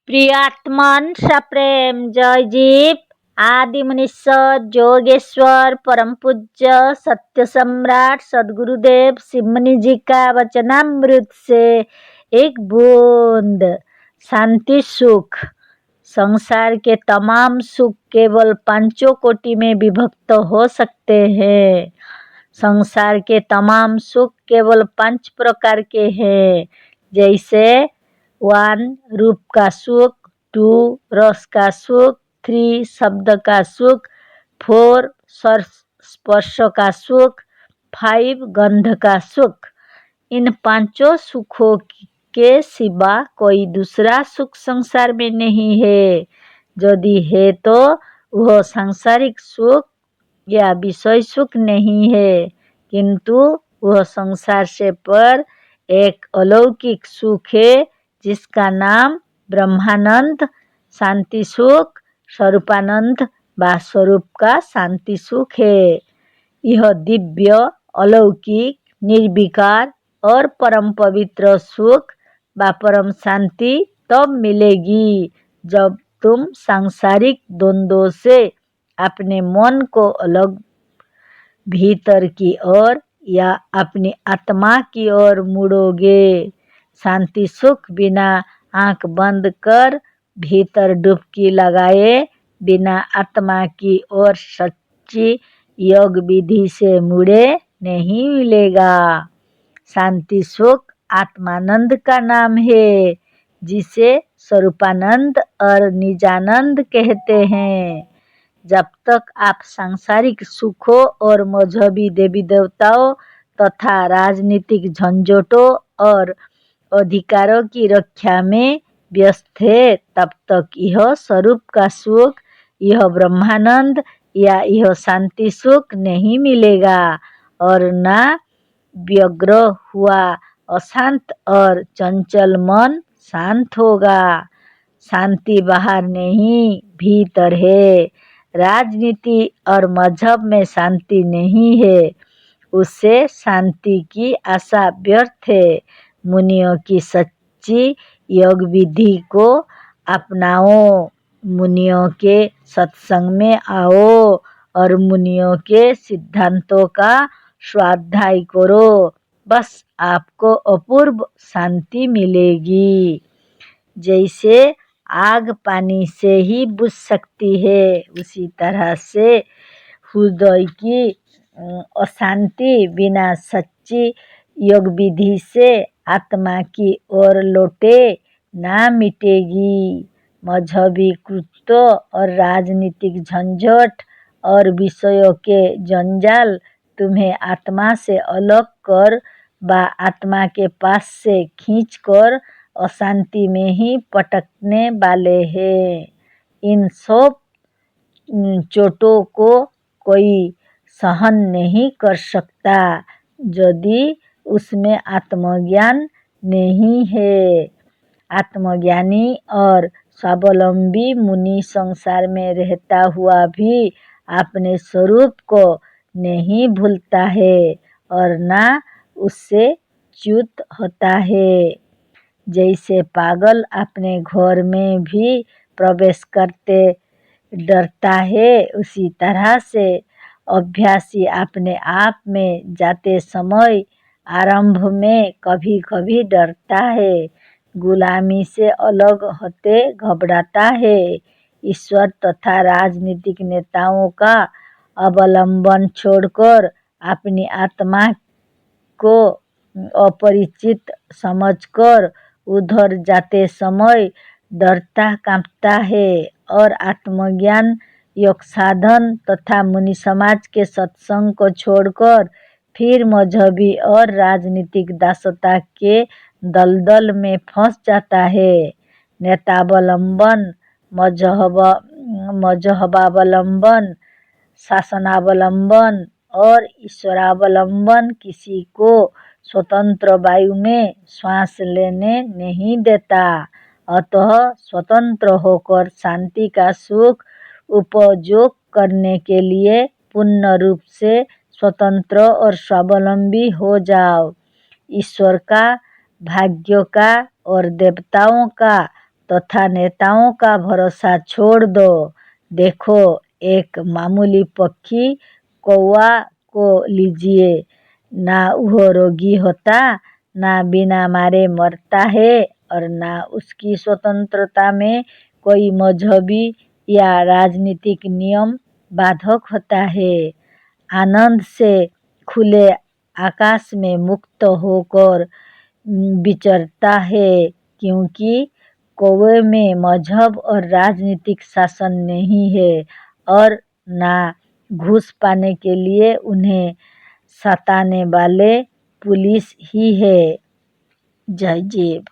प्रियात्मन सप्रेम जय जीव आदि मनुष्य जोगेश्वर परम पूज्य सत्य सम्राट सदगुरुदेव शिवमुनि जी का वचनामृत से एक बूंद शांति सुख। संसार के तमाम सुख केवल पांचों कोटि में विभक्त हो सकते हैं। संसार के तमाम सुख केवल 5 प्रकार के हैं, जैसे 1 रूप का सुख, 2 रस का सुख, 3 शब्द का सुख, 4 स्पर्श का सुख, 5 गंध का सुख। इन पांचों सुखों के सिवा कोई दूसरा सुख संसार में नहीं है। यदि है तो वह सांसारिक सुख या विषय सुख नहीं है, किंतु वह संसार से पर एक अलौकिक सुख है, जिसका नाम ब्रह्मानंद, शांति सुख, स्वरूपानंद व स्वरूप का शांति सुख है। यह दिव्य, अलौकिक, निर्विकार और परम पवित्र सुख व परम शांति तब मिलेगी जब तुम सांसारिक द्वंद्वों से अपने मन को अलग भीतर की ओर या अपनी आत्मा की ओर मुड़ोगे। शांति सुख बिना आंख बंद कर भीतर डुबकी लगाए बिना आत्मा की ओर सच्ची योग विधि से मुड़े नहीं मिलेगा। शांति सुख आत्मानंद का नाम है, जिसे स्वरूपानंद और निजानंद कहते हैं। जब तक आप सांसारिक सुखों और मजहबी देवी देवताओं तथा राजनीतिक झंझटों और अधिकारों की रक्षा में व्यस्त है, तब तक यह स्वरूप का सुख, यह ब्रह्मानंद या यह शांति सुख नहीं मिलेगा और न व्यग्र हुआ अशांत और चंचल मन शांत होगा। शांति बाहर नहीं, भीतर है। राजनीति और मजहब में शांति नहीं है, उससे शांति की आशा व्यर्थ है। मुनियों की सच्ची योग विधि को अपनाओ, मुनियों के सत्संग में आओ और मुनियों के सिद्धांतों का स्वाध्याय करो, बस आपको अपूर्व शांति मिलेगी। जैसे आग पानी से ही बुझ सकती है, उसी तरह से हृदय की अशांति बिना सच्ची योग विधि से आत्मा की ओर लौटे ना मिटेगी। मजहबी कृत्य और राजनीतिक झंझट और विषयों के जंजाल तुम्हें आत्मा से अलग कर व आत्मा के पास से खींचकर अशांति में ही पटकने वाले हैं। इन सब चोटों को कोई सहन नहीं कर सकता यदि उसमें आत्मज्ञान नहीं है। आत्मज्ञानी और स्वावलंबी मुनि संसार में रहता हुआ भी अपने स्वरूप को नहीं भूलता है और ना उससे च्युत होता है। जैसे पागल अपने घर में भी प्रवेश करते डरता है, उसी तरह से अभ्यासी अपने आप में जाते समय आरंभ में कभी कभी डरता है, गुलामी से अलग होते घबराता है। ईश्वर तथा राजनीतिक नेताओं का अवलंबन छोड़कर अपनी आत्मा को अपरिचित समझकर उधर जाते समय डरता कांपता है और आत्मज्ञान योग साधन तथा मुनि समाज के सत्संग को छोड़कर फिर मजहबी और राजनीतिक दासता के दलदल में फंस जाता है। नेतावलंबन, मजहबावलंबन, शासनावलंबन और ईश्वरावलंबन किसी को स्वतंत्र वायु में श्वास लेने नहीं देता। अतः स्वतंत्र होकर शांति का सुख उपभोग करने के लिए पूर्ण रूप से स्वतंत्र और स्वावलंबी हो जाओ। ईश्वर का, भाग्य का और देवताओं का तथा नेताओं का भरोसा छोड़ दो। देखो, एक मामूली पक्षी कौवा को लीजिए, ना वह रोगी होता, ना बिना मारे मरता है और ना उसकी स्वतंत्रता में कोई मजहबी या राजनीतिक नियम बाधक होता है। आनंद से खुले आकाश में मुक्त होकर विचरता है, क्योंकि कौवे में मजहब और राजनीतिक शासन नहीं है और ना घूस पाने के लिए उन्हें सताने वाले पुलिस ही है। जय जीव।